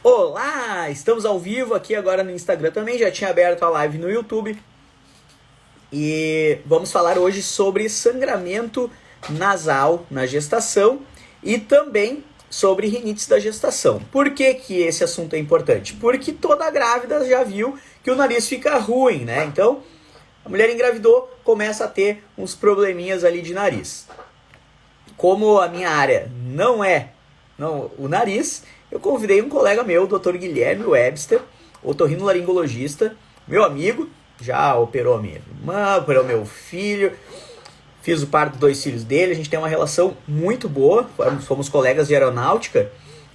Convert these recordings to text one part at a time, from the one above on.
Olá! Estamos ao vivo aqui agora no Instagram também, já tinha aberto a live no YouTube. E vamos falar hoje sobre sangramento nasal na gestação e também sobre rinites da gestação. Por que que esse assunto é importante? Porque toda grávida já viu que o nariz fica ruim, né? Então, a mulher engravidou, começa a ter uns probleminhas ali de nariz. Como a minha área não o nariz, eu convidei um colega meu, o Dr. Guilherme Webster, otorrinolaringologista, meu amigo, já operou minha irmã, operou meu filho, fiz o parto dos 2 filhos dele, a gente tem uma relação muito boa, fomos colegas de aeronáutica,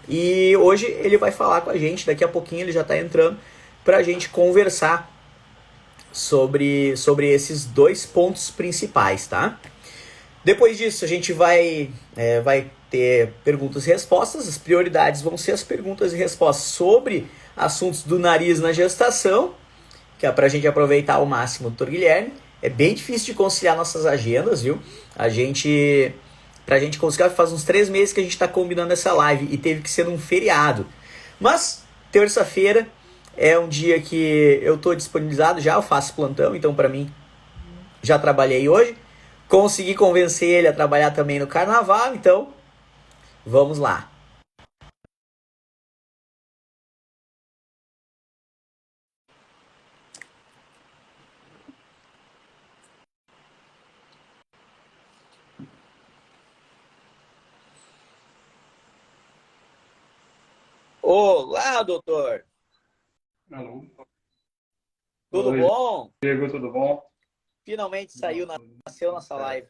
e hoje ele vai falar com a gente, daqui a pouquinho ele já está entrando, para a gente conversar sobre esses dois pontos principais, tá? Depois disso, a gente vai ter perguntas e respostas. As prioridades vão ser as perguntas e respostas sobre assuntos do nariz na gestação, que é para a gente aproveitar ao máximo, doutor Guilherme. É bem difícil de conciliar nossas agendas, viu? Pra gente conciliar, faz uns 3 meses que a gente está combinando essa live e teve que ser num feriado. Mas, terça-feira é um dia que eu estou disponibilizado já, eu faço plantão, então para mim já trabalhei hoje. Consegui convencer ele a trabalhar também no carnaval, então vamos lá. Olá, doutor. Alô, Tudo oi, bom? Diego, tudo bom? Finalmente saiu, Nossa, nasceu tudo nossa certo. live.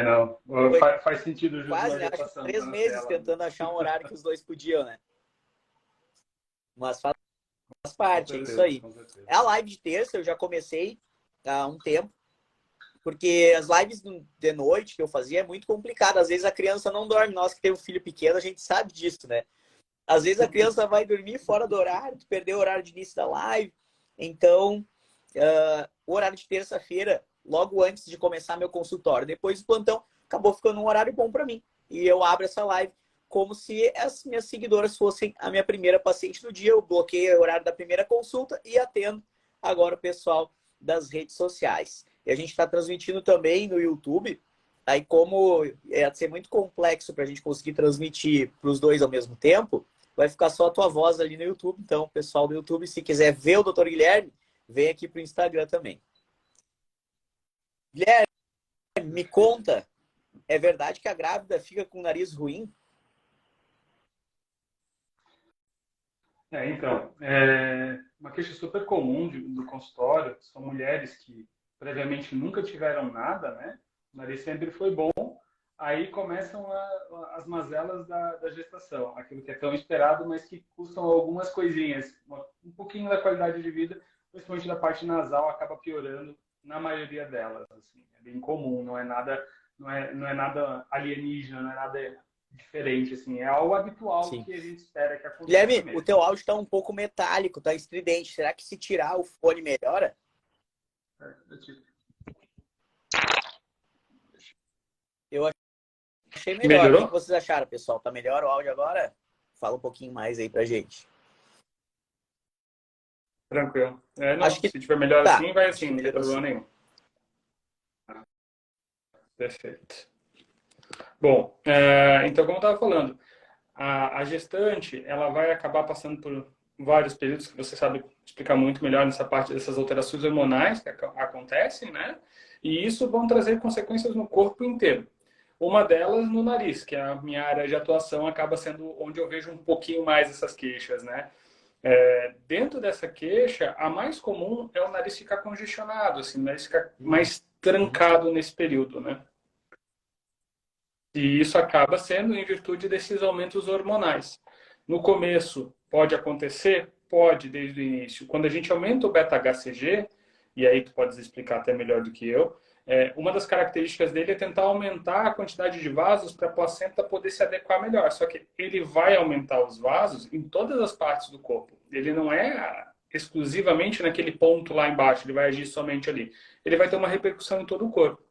Não, Foi faz sentido junto quase, na né? Acho que gestação, tá 3 na meses tela, né? tentando achar um horário que os dois podiam, né? Mas faz Com parte, é isso certeza, aí. com certeza. É a live de terça, eu já comecei há um tempo, porque as lives de noite que eu fazia é muito complicado. Às vezes a criança não dorme. Nós que temos um filho pequeno, a gente sabe disso, né? Às vezes a criança vai dormir fora do horário, tu perdeu o horário de início da live. Então, o horário de terça-feira, logo antes de começar meu consultório, depois do plantão, acabou ficando um horário bom para mim. E eu abro essa live como se as minhas seguidoras fossem a minha primeira paciente do dia. Eu bloqueio o horário da primeira consulta e atendo agora o pessoal das redes sociais. E a gente está transmitindo também no YouTube. Aí, como é ser muito complexo para a gente conseguir transmitir para os dois ao mesmo tempo, vai ficar só a tua voz ali no YouTube. Então, pessoal do YouTube, se quiser ver o Dr. Guilherme, vem aqui para o Instagram também. Guilherme, me Perfeito. conta, é verdade que a grávida fica com o nariz ruim? Uma queixa super comum do consultório são mulheres que previamente nunca tiveram nada, né? O nariz sempre foi bom, aí começam as mazelas da gestação, aquilo que é tão esperado, mas que custam algumas coisinhas, um pouquinho da qualidade de vida, principalmente da parte nasal, acaba piorando na maioria delas. Assim, é bem comum, não é nada alienígena, não é nada diferente, assim, é algo habitual Sim. que a gente espera que aconteça Guilherme, o mesmo. teu áudio está um pouco metálico, está estridente. Será que se tirar o fone melhora? Eu achei melhor. O que Melhorou? vocês acharam, pessoal? Tá melhor o áudio agora? Fala um pouquinho mais aí pra gente. Tranquilo. Acho Não, que se tiver melhor tá. assim, vai Acho assim, que não tem melhorou problema sim. nenhum. Perfeito. Bom, então como eu estava falando, a gestante ela vai acabar passando por vários períodos que você sabe explicar muito melhor nessa parte dessas alterações hormonais que acontecem, né? E isso vão trazer consequências no corpo inteiro. Uma delas no nariz, que é a minha área de atuação, acaba sendo onde eu vejo um pouquinho mais essas queixas, né? Dentro dessa queixa, a mais comum é o nariz ficar congestionado, assim, o nariz ficar mais trancado nesse período, né? E isso acaba sendo em virtude desses aumentos hormonais. No começo, pode acontecer? Pode, desde o início. Quando a gente aumenta o beta-HCG, e aí tu podes explicar até melhor do que eu, uma das características dele é tentar aumentar a quantidade de vasos para a placenta poder se adequar melhor. Só que ele vai aumentar os vasos em todas as partes do corpo. Ele não é exclusivamente naquele ponto lá embaixo, ele vai agir somente ali. Ele vai ter uma repercussão em todo o corpo.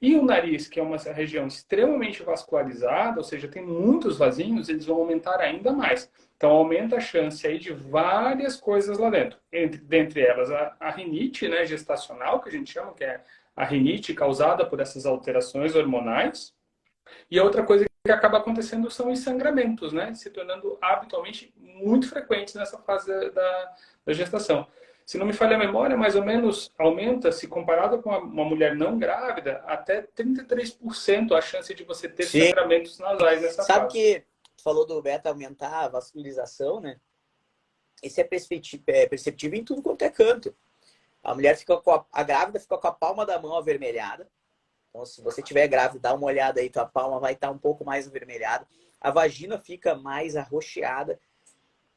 E o nariz, que é uma região extremamente vascularizada, ou seja, tem muitos vasinhos, eles vão aumentar ainda mais. Então, aumenta a chance aí de várias coisas lá dentro. Dentre elas, a rinite, né, gestacional, que a gente chama, que é a rinite causada por essas alterações hormonais. E a outra coisa que acaba acontecendo são os sangramentos, né, se tornando habitualmente muito frequentes nessa fase da gestação. Se não me falha a memória, mais ou menos aumenta, se comparado com uma mulher não grávida, até 33% a chance de você ter Sim. sangramentos nasais nessa Sabe fase. que tu falou do beta aumentar a vascularização, né? Esse é perceptível em tudo quanto é canto. A mulher fica a grávida fica com a palma da mão avermelhada. Então, se você tiver grávida, dá uma olhada aí, tua palma vai estar um pouco mais avermelhada. A vagina fica mais arroxeada.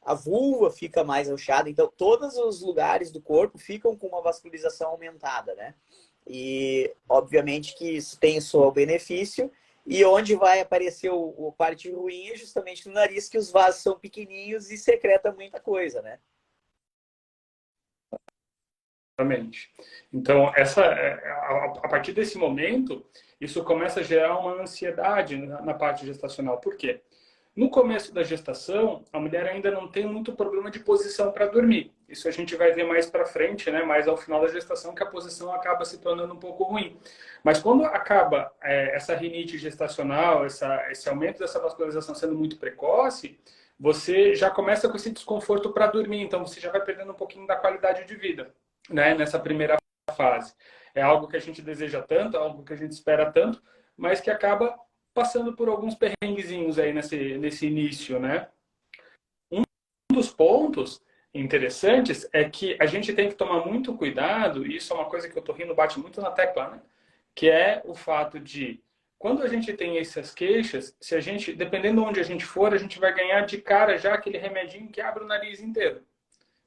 A vulva fica mais arroxeada. Então, todos os lugares do corpo ficam com uma vascularização aumentada, né? E, obviamente, que isso tem o seu benefício. E onde vai aparecer o parte ruim é justamente no nariz, que os vasos são pequenininhos e secreta muita coisa, né? Exatamente. Então, a partir desse momento, isso começa a gerar uma ansiedade na parte gestacional. Por quê? No começo da gestação, a mulher ainda não tem muito problema de posição para dormir. Isso a gente vai ver mais para frente, né? Mais ao final da gestação, que a posição acaba se tornando um pouco ruim. Mas quando acaba essa rinite gestacional, esse aumento dessa vascularização sendo muito precoce, você já começa com esse desconforto para dormir. Então, você já vai perdendo um pouquinho da qualidade de vida, né? Nessa primeira fase. É algo que a gente deseja tanto, é algo que a gente espera tanto, mas que acaba passando por alguns perrenguezinhos aí nesse início, né? Um dos pontos interessantes é que a gente tem que tomar muito cuidado, e isso é uma coisa que eu tô rindo, bate muito na tecla, né? Que é o fato de, quando a gente tem essas queixas, se a gente, dependendo de onde a gente for, a gente vai ganhar de cara já aquele remedinho que abre o nariz inteiro.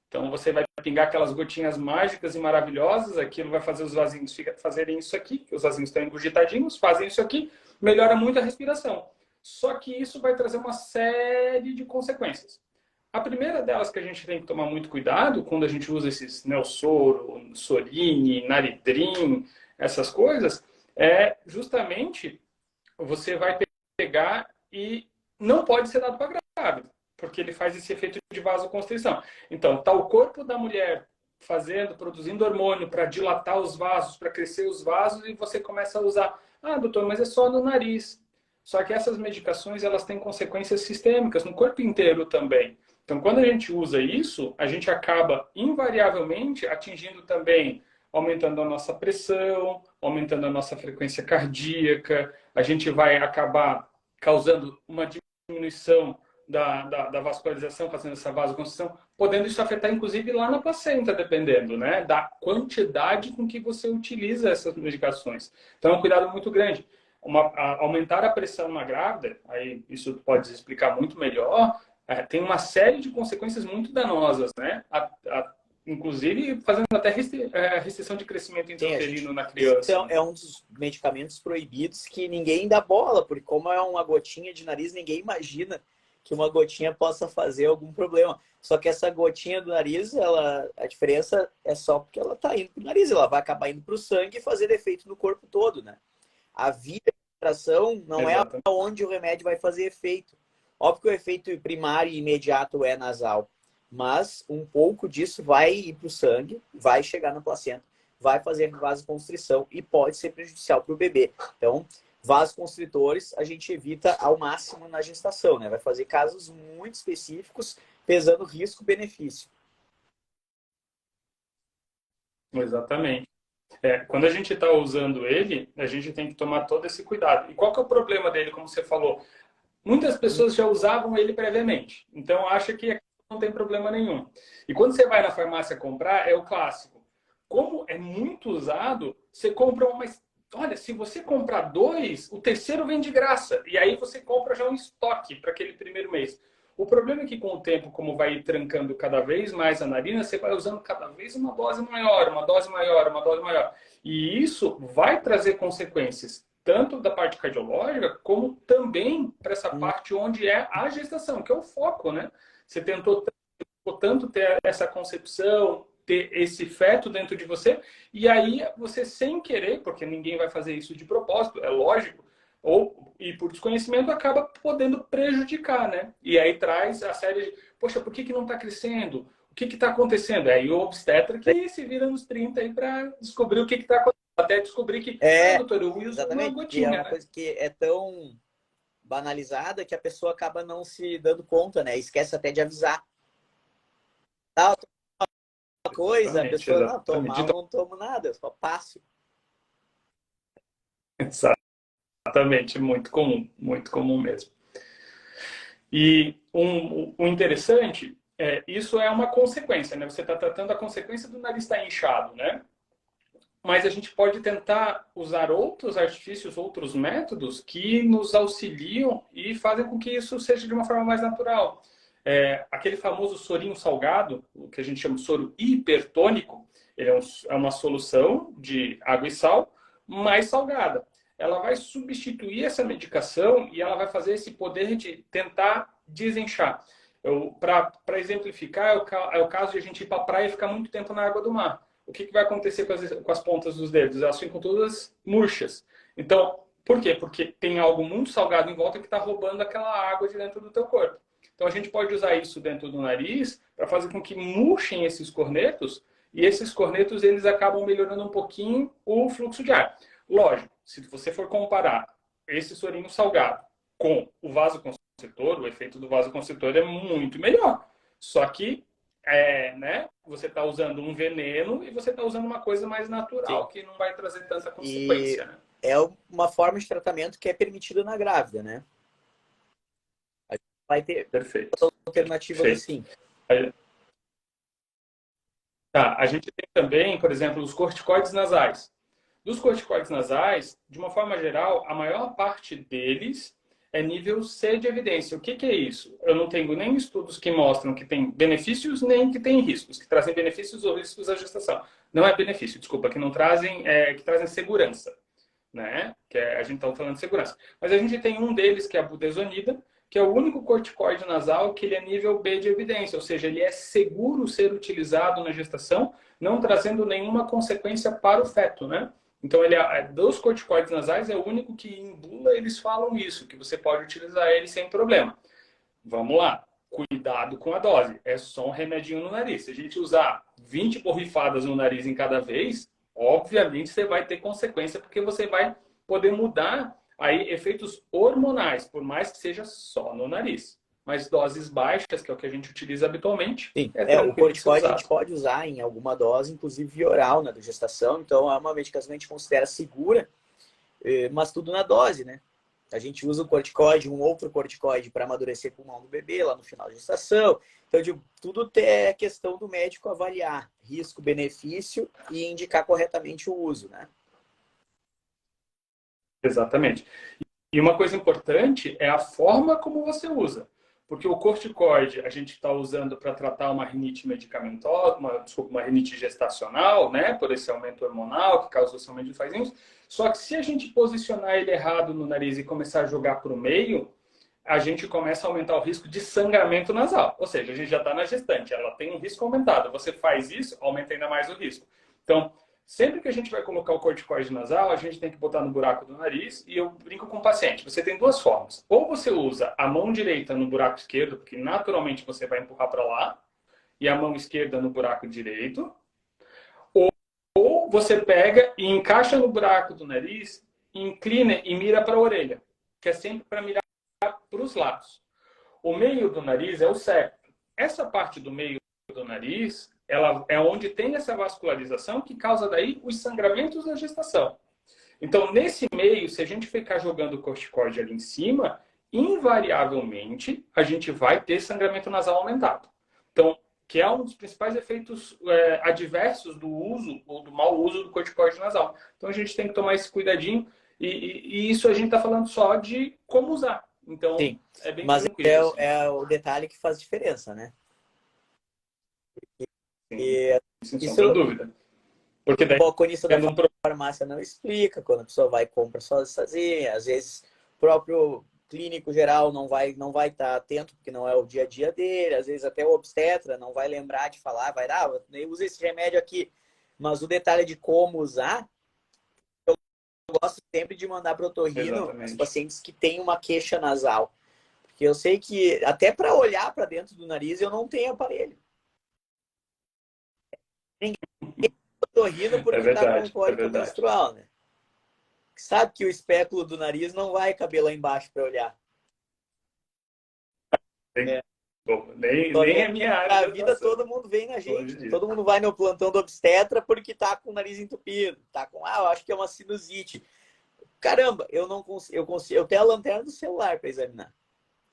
Então você vai pingar aquelas gotinhas mágicas e maravilhosas, aquilo vai fazer os vasinhos fazerem isso aqui, que os vasinhos estão engurgitadinhos, fazem isso aqui, melhora muito a respiração. Só que isso vai trazer uma série de consequências. A primeira delas que a gente tem que tomar muito cuidado quando a gente usa esses Nelsoro, Sorine, Naritrim, essas coisas, é justamente você vai pegar e não pode ser dado para grávida, porque ele faz esse efeito de vasoconstrição. Então, tá o corpo da mulher produzindo hormônio para dilatar os vasos, para crescer os vasos, e você começa a usar. Ah, doutor, mas é só no nariz. Só que essas medicações, elas têm consequências sistêmicas no corpo inteiro também. Então, quando a gente usa isso, a gente acaba invariavelmente atingindo também, aumentando a nossa pressão, aumentando a nossa frequência cardíaca, a gente vai acabar causando uma diminuição da vascularização, fazendo essa vasoconstrição, podendo isso afetar, inclusive, lá na placenta, dependendo, né, da quantidade com que você utiliza essas medicações. Então, é um cuidado muito grande. Aumentar a pressão na grávida, aí isso pode explicar muito melhor, tem uma série de consequências muito danosas, né? Inclusive fazendo até restrição de crescimento intrauterino na criança. Então, é um dos medicamentos proibidos que ninguém dá bola, porque como é uma gotinha de nariz, ninguém imagina que uma gotinha possa fazer algum problema. Só que essa gotinha do nariz, a diferença é só porque ela está indo para o nariz, ela vai acabar indo para o sangue e fazer efeito no corpo todo, né? A via de administração não Exatamente. é onde o remédio vai fazer efeito. Óbvio que o efeito primário e imediato é nasal, mas um pouco disso vai ir para o sangue, vai chegar na placenta, vai fazer vasoconstrição e pode ser prejudicial para o bebê. Então, vasoconstritores a gente evita ao máximo na gestação, né? Vai fazer casos muito específicos, pesando risco-benefício. Exatamente. Quando a gente está usando ele, a gente tem que tomar todo esse cuidado. E qual que é o problema dele, como você falou? Muitas pessoas já usavam ele previamente, então acha que não tem problema nenhum. E quando você vai na farmácia comprar, é o clássico. Como é muito usado, você compra uma... Olha, se você comprar 2, o terceiro vem de graça. E aí você compra já um estoque para aquele primeiro mês. O problema é que com o tempo, como vai trancando cada vez mais a narina, você vai usando cada vez uma dose maior, uma dose maior, uma dose maior. E isso vai trazer consequências, tanto da parte cardiológica, como também para essa parte onde é a gestação, que é o foco, né? Você tentou tanto ter essa concepção ter esse feto dentro de você, e aí você sem querer, porque ninguém vai fazer isso de propósito, é lógico, e por desconhecimento acaba podendo prejudicar, né? E aí traz a série de, poxa, por que não está crescendo? O que está acontecendo? Aí o obstetra que se vira nos 30 aí para descobrir o que está acontecendo. Até descobrir que, doutor, eu uso uma exatamente, que é gotinha, uma né? coisa que é tão banalizada que a pessoa acaba não se dando conta, né? Esquece até de avisar. Tal coisa, a Exatamente, pessoa, não, exatamente. tomar eu Então, não tomo nada, eu só passo. exatamente, muito comum mesmo. E o interessante isso é uma consequência, né? Você está tratando a consequência do nariz estar inchado, né? Mas a gente pode tentar usar outros artifícios, outros métodos que nos auxiliam e fazem com que isso seja de uma forma mais natural. Aquele famoso sorinho salgado, o que a gente chama de soro hipertônico, ele é uma solução de água e sal mais salgada. Ela vai substituir essa medicação e ela vai fazer esse poder de tentar desinchar. Para exemplificar, é o caso de a gente ir para a praia e ficar muito tempo na água do mar. O que vai acontecer com as pontas dos dedos? Elas ficam todas murchas. Então, por quê? Porque tem algo muito salgado em volta que está roubando aquela água de dentro do teu corpo. Então, a gente pode usar isso dentro do nariz para fazer com que murchem esses cornetos e esses cornetos eles acabam melhorando um pouquinho o fluxo de ar. Lógico, se você for comparar esse sorinho salgado com o vasoconstritor, o efeito do vasoconstritor é muito melhor. Só que né? Você está usando um veneno e você está usando uma coisa mais natural, que não vai trazer tanta consequência, né? É uma forma de tratamento que é permitida na grávida, né? A gente vai ter alternativas assim. Tá, a gente tem também, por exemplo, os corticoides nasais. Dos corticoides nasais, de uma forma geral, a maior parte deles é nível C de evidência. O que é isso? Eu não tenho nem estudos que mostram que tem benefícios, nem que tem riscos, que trazem benefícios ou riscos à gestação. Não é benefício, desculpa, que não trazem, que trazem segurança, né? A gente está falando de segurança. Mas a gente tem um deles, que é a budesonida, que é o único corticoide nasal que ele é nível B de evidência, ou seja, ele é seguro ser utilizado na gestação, não trazendo nenhuma consequência para o feto, né? Então, ele dos corticoides nasais, é o único que em bula eles falam isso, que você pode utilizar ele sem problema. Vamos lá, cuidado com a dose. É só um remedinho no nariz. Se a gente usar 20 borrifadas no nariz em cada vez, obviamente você vai ter consequência, porque você vai poder mudar aí efeitos hormonais, por mais que seja só no nariz. Mas doses baixas, que é o que a gente utiliza habitualmente, Sim, tranquilo o de ser corticoide a usado. gente pode usar em alguma dose, inclusive via oral, na gestação. Então, é uma medicação que a gente considera segura, mas tudo na dose, né? A gente usa um corticoide, um outro corticoide para amadurecer o pulmão do bebê lá no final da gestação. Então, tudo é questão do médico avaliar risco, benefício e indicar corretamente o uso, né? Exatamente. E uma coisa importante é a forma como você usa. Porque o corticoide a gente está usando para tratar uma rinite medicamentosa, uma rinite gestacional, né? Por esse aumento hormonal que causa esse aumento de fazinhos. Só que se a gente posicionar ele errado no nariz e começar a jogar para o meio, a gente começa a aumentar o risco de sangramento nasal. Ou seja, a gente já está na gestante, ela tem um risco aumentado. Você faz isso, aumenta ainda mais o risco. Então, sempre que a gente vai colocar o corticoide nasal, a gente tem que botar no buraco do nariz e eu brinco com o paciente. Você tem duas formas. Ou você usa a mão direita no buraco esquerdo, porque naturalmente você vai empurrar para lá, e a mão esquerda no buraco direito. Ou você pega e encaixa no buraco do nariz, inclina e mira para a orelha, que é sempre para mirar para os lados. O meio do nariz é o septo. Essa parte do meio do nariz, ela é onde tem essa vascularização que causa daí os sangramentos da gestação. Então, nesse meio, se a gente ficar jogando o corticoide ali em cima, invariavelmente a gente vai ter sangramento nasal aumentado. Então, que é um dos principais efeitos adversos do uso ou do mau uso do corticoide nasal. Então, a gente tem que tomar esse cuidadinho e isso a gente está falando só de como usar. Então, sim, é bem mas tranquilo. Assim. É o detalhe que faz diferença, né? Sim, sem sombra de dúvida. Porque daí, o balconista da farmácia não explica, quando a pessoa vai e compra sozinha, às vezes o próprio clínico geral não vai estar atento, porque não é o dia a dia dele, às vezes até o obstetra não vai lembrar de falar, vai dar, usa esse remédio aqui. Mas o detalhe de como usar, eu gosto sempre de mandar para o otorrino as Exatamente. pacientes que têm uma queixa nasal. Porque eu sei que até para olhar para dentro do nariz eu não tenho aparelho. Ninguém tem otorrino É porque está com verdade, é cólica verdade. menstrual, né? Sabe que o espéculo do nariz não vai caber lá embaixo para olhar. Nem, É. bom, nem Só é minha área de a vida atuação, todo mundo vem na longe gente, né? disso. Todo mundo vai no plantão do obstetra porque tá com o nariz entupido, tá com, eu acho que é uma sinusite. Caramba, eu não consigo, eu tenho a lanterna do celular para examinar.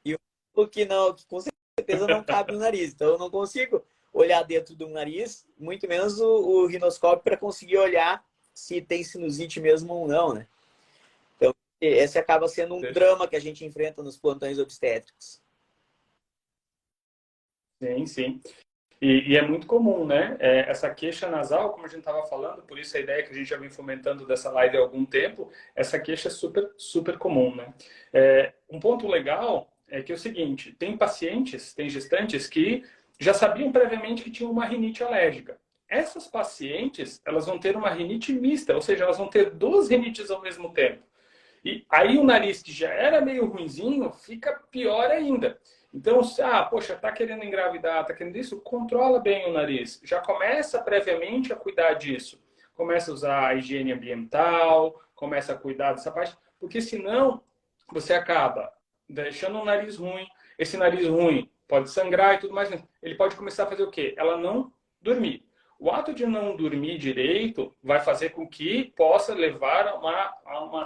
E o que não, que com certeza não cabe no nariz. Então eu não consigo olhar dentro do nariz, muito menos o rinoscópio para conseguir olhar se tem sinusite mesmo ou não, né? Então esse acaba sendo um drama que a gente enfrenta nos plantões obstétricos. Sim, sim. E é muito comum, né? Essa queixa nasal, como a gente estava falando, por isso a ideia que a gente já vem fomentando dessa live há algum tempo, essa queixa é super, super comum, né? Um ponto legal é que é o seguinte, tem pacientes, tem gestantes que já sabiam previamente que tinham uma rinite alérgica. Essas pacientes, elas vão ter uma rinite mista, ou seja, elas vão ter duas rinites ao mesmo tempo. E aí o nariz que já era meio ruinzinho fica pior ainda. Então, poxa, tá querendo engravidar, tá querendo isso, controla bem o nariz. Já começa previamente a cuidar disso. Começa a usar a higiene ambiental, começa a cuidar dessa parte, porque senão você acaba deixando um nariz ruim. Esse nariz ruim pode sangrar e tudo mais. Ele pode começar a fazer o quê? Ela não dormir. O ato de não dormir direito vai fazer com que possa levar alguma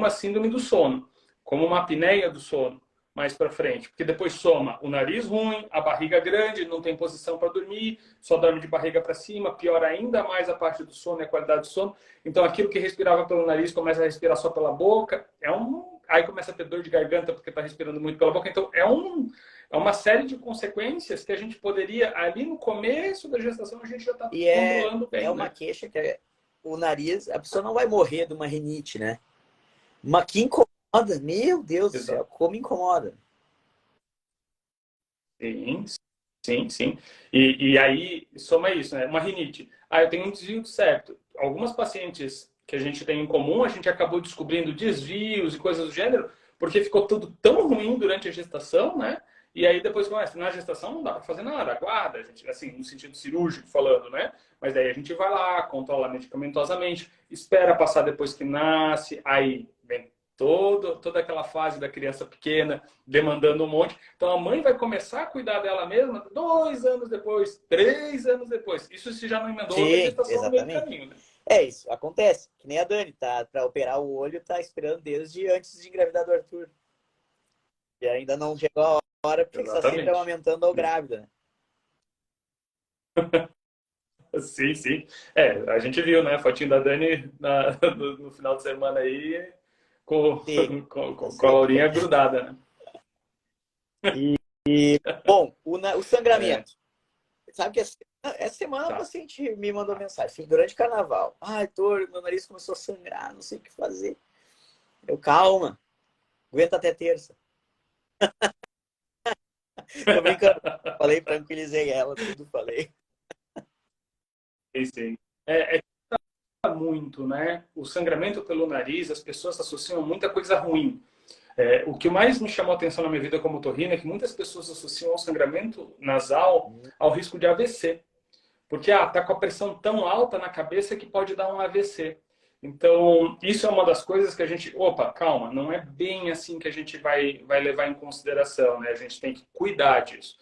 síndrome do sono, como uma apneia do sono mais para frente, porque depois soma o nariz ruim, a barriga grande, não tem posição para dormir, só dorme de barriga para cima, piora ainda mais a parte do sono e a qualidade do sono. Então aquilo que respirava pelo nariz começa a respirar só pela boca, aí começa a ter dor de garganta porque está respirando muito pela boca. Então é uma série de consequências que a gente poderia, ali no começo da gestação, a gente já está E controlando é bem, uma né? queixa que o nariz, a pessoa não vai morrer de uma rinite, né? Mas que incomoda, meu Deus do céu, Exato. como incomoda. Sim, sim, sim. E aí, soma isso, né? Uma rinite. Eu tenho um desvio do septo. Algumas pacientes que a gente tem em comum, a gente acabou descobrindo desvios e coisas do gênero, porque ficou tudo tão ruim durante a gestação, né? E aí depois começa, na gestação não dá para fazer nada, aguarda, a gente, assim, no sentido cirúrgico falando, né? Mas daí a gente vai lá, controla medicamentosamente, espera passar depois que nasce, aí vem toda aquela fase da criança pequena, demandando um monte. Então a mãe vai começar a cuidar dela mesma 2 anos depois, 3 anos depois. Isso se já não emendou outra Sim, gestação no meio do exatamente. caminho, né? É isso, acontece. Que nem a Dani, tá? Para operar o olho, tá esperando desde antes de engravidar do Arthur. E ainda não chegou a hora, porque está sempre Exatamente. amamentando ao grávida, né? Sim, sim. A gente viu, né? A fotinho da Dani no final de semana aí com, Sim, tá com a sempre. Laurinha grudada, né? Bom, o É, sangramento. Sabe que essa semana a tá. paciente me mandou mensagem, assim, durante o carnaval. Heitor, meu nariz começou a sangrar, não sei o que fazer. Eu, calma, aguenta até terça. Tô brincando. Falei, tranquilizei ela, tudo falei. Sim, sim. Que muito, né? O sangramento pelo nariz, as pessoas associam muita coisa ruim. O que mais me chamou a atenção na minha vida como otorrino é que muitas pessoas associam ao sangramento nasal ao risco de AVC. Porque tá com a pressão tão alta na cabeça que pode dar um AVC. Então, isso é uma das coisas que a gente. Opa, calma, não é bem assim que a gente vai levar em consideração, né? A gente tem que cuidar disso.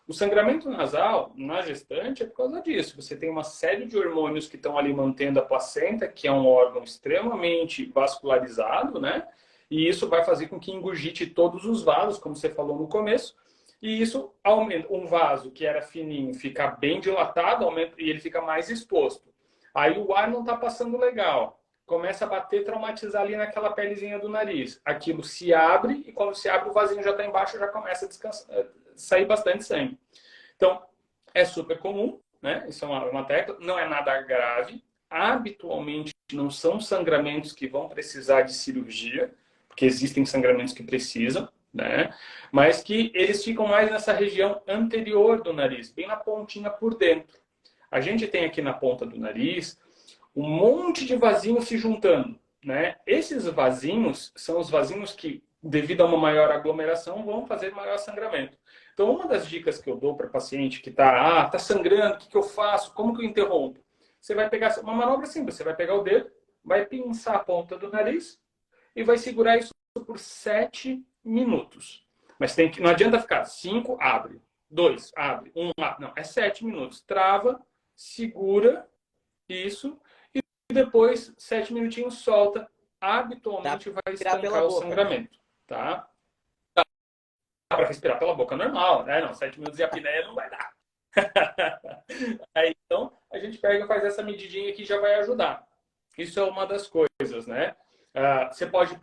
O sangramento nasal na gestante é por causa disso. Você tem uma série de hormônios que estão ali mantendo a placenta, que é um órgão extremamente vascularizado, né? E isso vai fazer com que engurgite todos os vasos, como você falou no começo. E isso aumenta. Um vaso que era fininho fica bem dilatado, aumenta, e ele fica mais exposto. Aí o ar não está passando legal. Começa a bater, traumatizar ali naquela pelezinha do nariz. Aquilo se abre e quando se abre o vasinho já está embaixo, já começa a descansar, sair bastante sangue. Então, é super comum, né? Isso é uma tecla, não é nada grave. Habitualmente não são sangramentos que vão precisar de cirurgia, porque existem sangramentos que precisam, né? Mas que eles ficam mais nessa região anterior do nariz, bem na pontinha por dentro. A gente tem aqui na ponta do nariz um monte de vasinhos se juntando, né? Esses vasinhos são os vasinhos que, devido a uma maior aglomeração, vão fazer maior sangramento. Então, uma das dicas que eu dou para paciente que tá sangrando, o que eu faço? Como que eu interrompo? Você vai pegar uma manobra simples, você vai pegar o dedo, vai pinçar a ponta do nariz e vai segurar isso por 7 minutos. Mas não adianta ficar 5, abre, 2, abre, 1, abre. Não, é 7 minutos. Trava, segura isso e depois 7 minutinhos solta. Habitualmente vai estancar o sangramento, tá? Dá para respirar pela boca normal, né? Não, 7 minutos de apneia não vai dar. Aí, então, a gente pega e faz essa medidinha aqui, já vai ajudar. Isso é uma das coisas, né? Você pode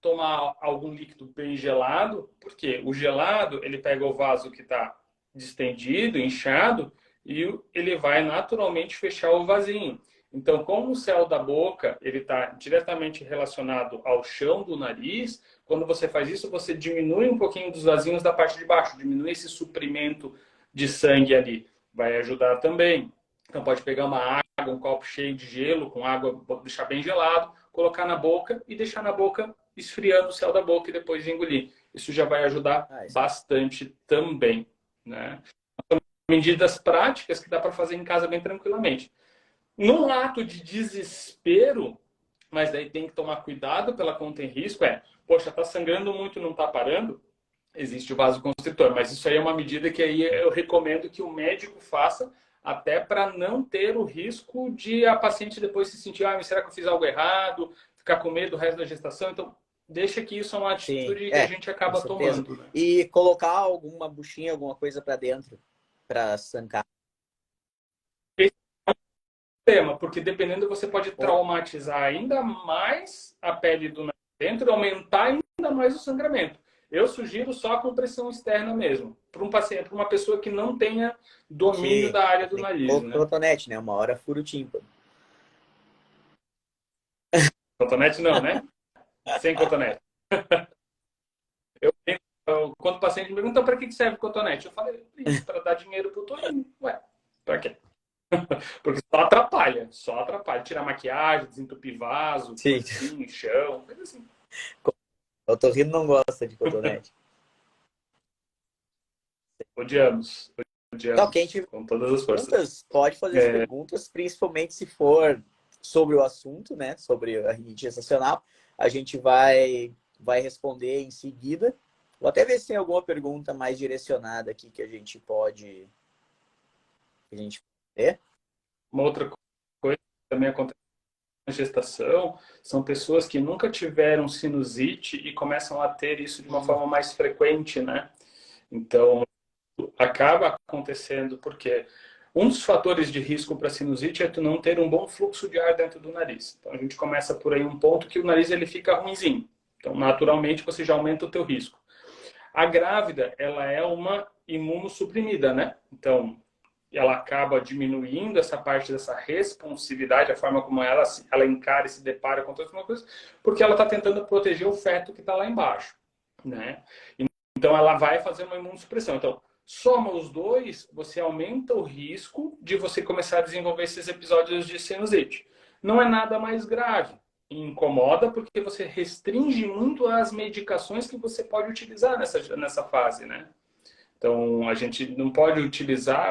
tomar algum líquido bem gelado, porque o gelado, ele pega o vaso que está distendido, inchado, e ele vai naturalmente fechar o vasinho. Então, como o céu da boca ele está diretamente relacionado ao chão do nariz, quando você faz isso, você diminui um pouquinho dos vasinhos da parte de baixo, diminui esse suprimento de sangue ali. Vai ajudar também. Então, pode pegar uma água, um copo cheio de gelo, com água, deixar bem gelado, colocar na boca e deixar na boca esfriando o céu da boca e depois engolir. Isso já vai ajudar bastante também, né? Medidas práticas que dá para fazer em casa bem tranquilamente. Num ato de desespero, mas daí tem que tomar cuidado pela conta em risco, poxa, tá sangrando muito, não tá parando, existe o vasoconstritor, mas isso aí é uma medida que aí eu recomendo que o médico faça, até para não ter o risco de a paciente depois se sentir, será que eu fiz algo errado, ficar com medo do resto da gestação, então deixa que isso é uma atitude que a gente acaba tomando. Né? E colocar alguma buchinha, alguma coisa para dentro, para sancar. Tema, porque dependendo você pode traumatizar ainda mais a pele do nariz dentro e aumentar ainda mais o sangramento. Eu sugiro só com pressão externa mesmo, para um paciente, para uma pessoa que não tenha domínio da área do nariz, né? Cotonete, né? Uma hora fura o tímpano. Cotonete não, né? Sem cotonete. Quando o paciente me pergunta para que serve cotonete, eu falei, para dar dinheiro pro Toninho. Ué, para quê? Porque só atrapalha. Tira maquiagem, desentupir vaso, assim, chão, coisa assim. O Torrino não gosta de cotonete. Odiamos. Então, quem tiver com todas as forças. Pode fazer as perguntas, principalmente se for sobre o assunto, né? Sobre a rinite gestacional. A gente vai responder em seguida. Vou até ver se tem alguma pergunta mais direcionada aqui que a gente pode ter. Uma outra coisa que também acontece na gestação são pessoas que nunca tiveram sinusite e começam a ter isso de uma forma mais frequente, né? Então, acaba acontecendo porque um dos fatores de risco para sinusite é tu não ter um bom fluxo de ar dentro do nariz. Então, a gente começa por aí um ponto que o nariz ele fica ruinzinho. Então, naturalmente, você já aumenta o teu risco. A grávida, ela é uma imunossuprimida, né? Então, ela acaba diminuindo essa parte dessa responsividade, a forma como ela encara e se depara com todas as coisas, porque ela está tentando proteger o feto que está lá embaixo, né? Então, ela vai fazer uma imunossupressão. Então, soma os dois, você aumenta o risco de você começar a desenvolver esses episódios de sinusite. Não é nada mais grave. Incomoda porque você restringe muito as medicações que você pode utilizar nessa fase, né? Então, a gente não pode utilizar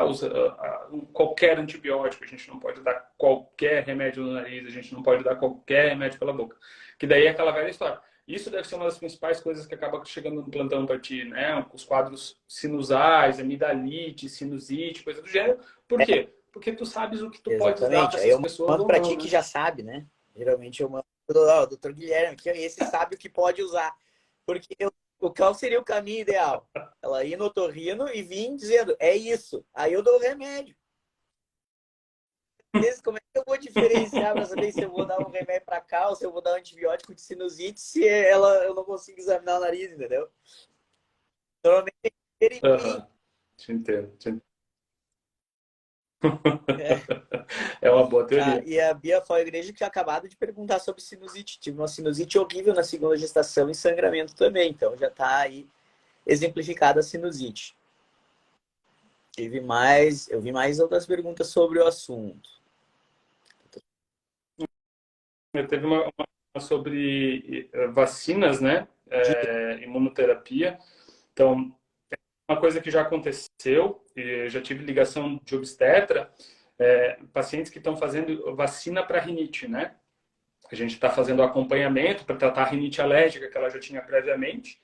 qualquer antibiótico, a gente não pode dar qualquer remédio no nariz, a gente não pode dar qualquer remédio pela boca. Que daí é aquela velha história. Isso deve ser uma das principais coisas que acaba chegando no plantão para ti, né? Os quadros sinusais, amidalite, sinusite, coisa do gênero. Por quê? Porque tu sabes o que tu pode dar para essas pessoas. Eu mando para ti que já sabe, né? Geralmente eu mando o doutor Guilherme, que esse sabe o que pode usar. Porque qual seria o caminho ideal? Ela ir no otorrino e vir dizendo, é isso. Aí eu dou o remédio. Como é que eu vou diferenciar para saber se eu vou dar um remédio para cá ou se eu vou dar um antibiótico de sinusite se eu não consigo examinar o nariz, entendeu? Normalmente tem que ter em mim. Te entendo. É uma boa teoria. E a Bia foi a igreja que tinha acabado de perguntar sobre sinusite. Tive uma sinusite horrível na segunda gestação e sangramento também. Então já está aí exemplificada a sinusite. Eu vi mais outras perguntas sobre o assunto. Teve uma sobre vacinas, né? Imunoterapia. Então, uma coisa que já aconteceu, e já tive ligação de obstetra, pacientes que estão fazendo vacina para rinite, né? A gente está fazendo acompanhamento para tratar a rinite alérgica que ela já tinha previamente.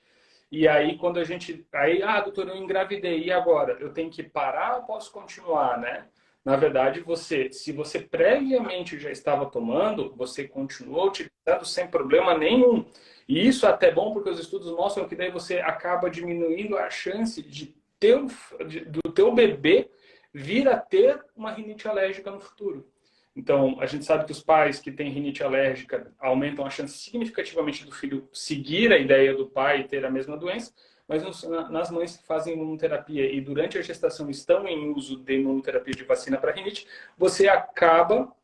E aí, quando a gente. Aí, doutor, eu engravidei, e agora? Eu tenho que parar ou posso continuar, né? Na verdade, se você previamente já estava tomando, você continuou utilizando sem problema nenhum. E isso é até bom porque os estudos mostram que daí você acaba diminuindo a chance de do teu bebê vir a ter uma rinite alérgica no futuro. Então, a gente sabe que os pais que têm rinite alérgica aumentam a chance significativamente do filho seguir a ideia do pai e ter a mesma doença, mas nas mães que fazem imunoterapia e durante a gestação estão em uso de imunoterapia de vacina para rinite, você acaba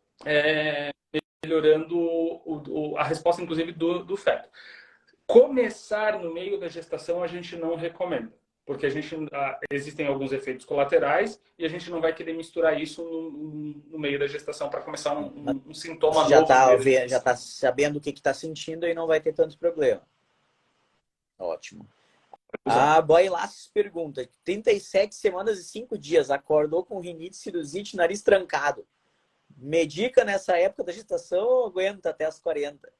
melhorando a resposta, inclusive, do feto. Começar no meio da gestação a gente não recomenda, porque existem alguns efeitos colaterais e a gente não vai querer misturar isso no meio da gestação para começar um sintoma já novo. Já está sabendo o que está sentindo e não vai ter tanto problema. Ótimo. A Boy Laços pergunta: 37 semanas e 5 dias, acordou com rinite, sinusite, nariz trancado. Medica nessa época da gestação ou aguenta até as 40?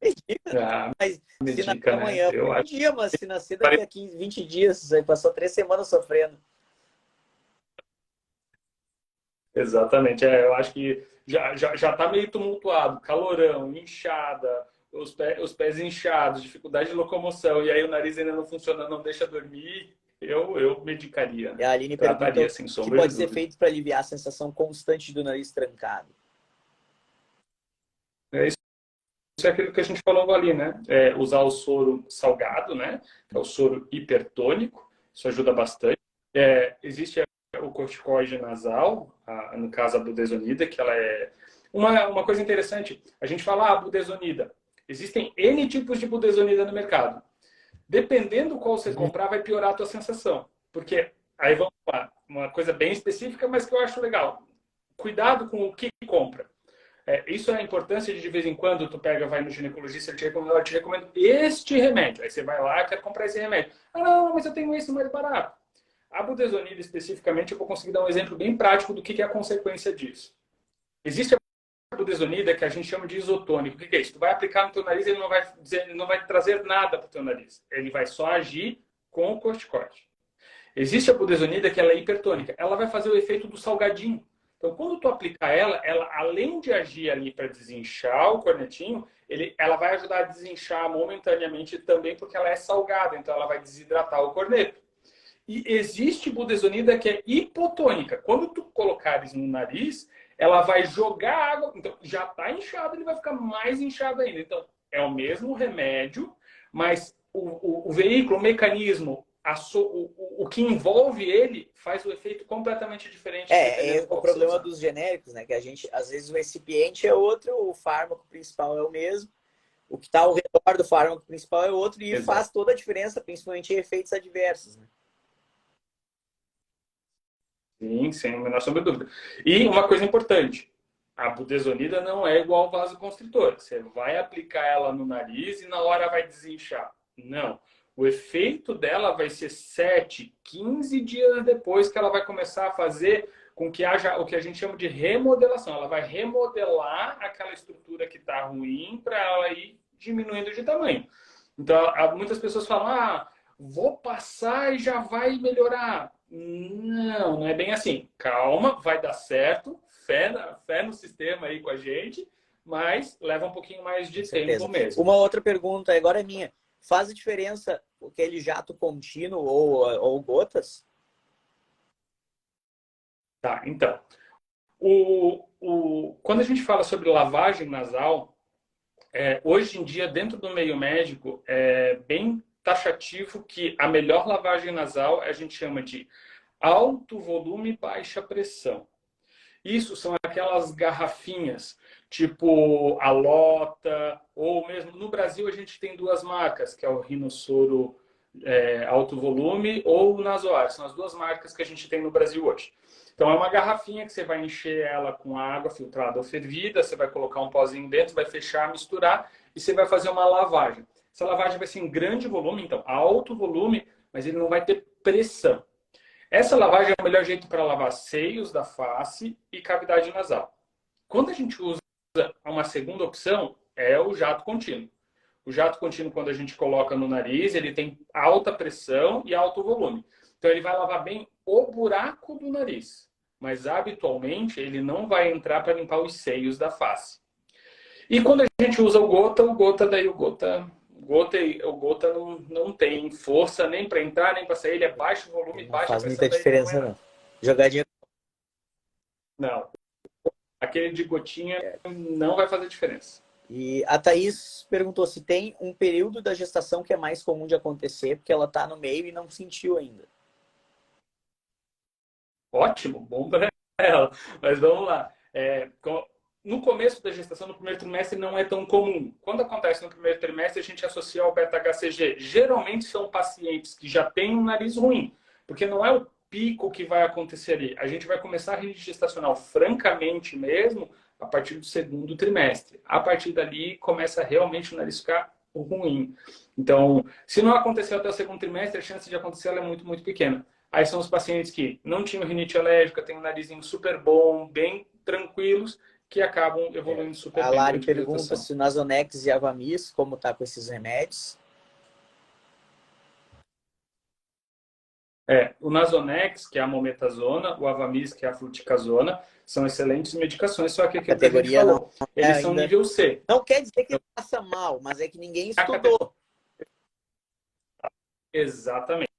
Medica, mas se nascer amanhã, por um dia, mas se nascer daqui a 15, 20 dias, você passou 3 semanas sofrendo. Exatamente, eu acho que já tá meio tumultuado, calorão, inchada, os pés inchados, dificuldade de locomoção, e aí o nariz ainda não funciona, não deixa dormir, eu medicaria. E a Aline pergunta o que pode ser feito para aliviar a sensação constante do nariz trancado. Isso é aquilo que a gente falou ali, né? Usar o soro salgado, né? Que é o soro hipertônico, isso ajuda bastante. Existe o corticoide nasal, no caso a budesonida, que ela é uma coisa interessante. A gente fala budesonida. Existem N tipos de budesonida no mercado. Dependendo qual você comprar, vai piorar a tua sensação. Porque aí vamos lá, uma coisa bem específica, mas que eu acho legal. Cuidado com o que compra. Isso é a importância de vez em quando tu vai no ginecologista, ele te recomenda este remédio. Aí você vai lá, quer comprar esse remédio. Não, mas eu tenho esse mais barato. A budesonida, especificamente, eu vou conseguir dar um exemplo bem prático do que é a consequência disso. Existe a budesonida que a gente chama de isotônico. O que é isso? Tu vai aplicar no teu nariz e ele não vai trazer nada para o teu nariz. Ele vai só agir com o corticoide. Existe a budesonida que ela é hipertônica. Ela vai fazer o efeito do salgadinho. Então, quando tu aplicar ela além de agir ali para desinchar o cornetinho, ela vai ajudar a desinchar momentaneamente também porque ela é salgada. Então, ela vai desidratar o corneto. E existe budesonida que é hipotônica. Quando tu colocares no nariz, ela vai jogar água. Então, já está inchado, ele vai ficar mais inchado ainda. Então, é o mesmo remédio, mas o veículo, o mecanismo, o que envolve ele faz o efeito completamente diferente. O problema dos genéricos, né? Que a gente, às vezes, o recipiente é outro, o fármaco principal é o mesmo, o que está ao redor do fármaco principal é outro, e faz toda a diferença, principalmente em efeitos adversos, né? Sim, sem a menor sombra de dúvida. E uma coisa importante, a budesonida não é igual ao vasoconstritor. Você vai aplicar ela no nariz e na hora vai desinchar. Não. O efeito dela vai ser 7, 15 dias depois que ela vai começar a fazer com que haja o que a gente chama de remodelação. Ela vai remodelar aquela estrutura que está ruim para ela ir diminuindo de tamanho. Então, muitas pessoas falam, vou passar e já vai melhorar. Não é bem assim. Calma, vai dar certo. Fé no sistema aí com a gente, mas leva um pouquinho mais de tempo mesmo. Uma outra pergunta, agora é minha. Faz a diferença aquele jato contínuo ou gotas? Tá, então. Quando a gente fala sobre lavagem nasal, hoje em dia, dentro do meio médico, é bem taxativo que a melhor lavagem nasal a gente chama de alto volume, baixa pressão. Isso são aquelas garrafinhas, tipo a Lota, ou mesmo no Brasil a gente tem duas marcas, que é o Rinossoro alto volume ou o Nasoar. São as duas marcas que a gente tem no Brasil hoje. Então é uma garrafinha que você vai encher ela com água filtrada ou fervida, você vai colocar um pozinho dentro, vai fechar, misturar e você vai fazer uma lavagem. Essa lavagem vai ser em grande volume, então alto volume, mas ele não vai ter pressão. Essa lavagem é o melhor jeito para lavar seios da face e cavidade nasal. Quando a gente usa uma segunda opção, é o jato contínuo. O jato contínuo, quando a gente coloca no nariz, ele tem alta pressão e alto volume. Então, ele vai lavar bem o buraco do nariz. Mas, habitualmente, ele não vai entrar para limpar os seios da face. E quando a gente usa o gota não tem força nem para entrar, nem para sair. Ele é baixo volume, Não baixa faz pressão. muita diferença, não. Jogadinha. Não. Aquele de gotinha não vai fazer diferença. E a Thaís perguntou se tem um período da gestação que é mais comum de acontecer, porque ela está no meio e não sentiu ainda. Ótimo, bom para ela. Mas vamos lá. No começo da gestação, no primeiro trimestre, não é tão comum. Quando acontece no primeiro trimestre, a gente associa ao beta-HCG. Geralmente são pacientes que já têm um nariz ruim, porque não é o pico que vai acontecer ali. A gente vai começar a rinite gestacional francamente mesmo a partir do segundo trimestre. A partir dali, começa realmente o nariz ficar ruim. Então, se não aconteceu até o segundo trimestre, a chance de acontecer ela é muito, muito pequena. Aí são os pacientes que não tinham rinite alérgica, têm um narizinho super bom, bem tranquilos, que acabam evoluindo super bem. A Lari pergunta se o Nasonex e a Avamis, como tá com esses remédios? O Nasonex, que é a mometasona, o Avamis, que é a fluticasona, são excelentes medicações, só que aquilo que a gente falou, eles são nível C. Não quer dizer que faça mal, mas é que ninguém estudou. Exatamente.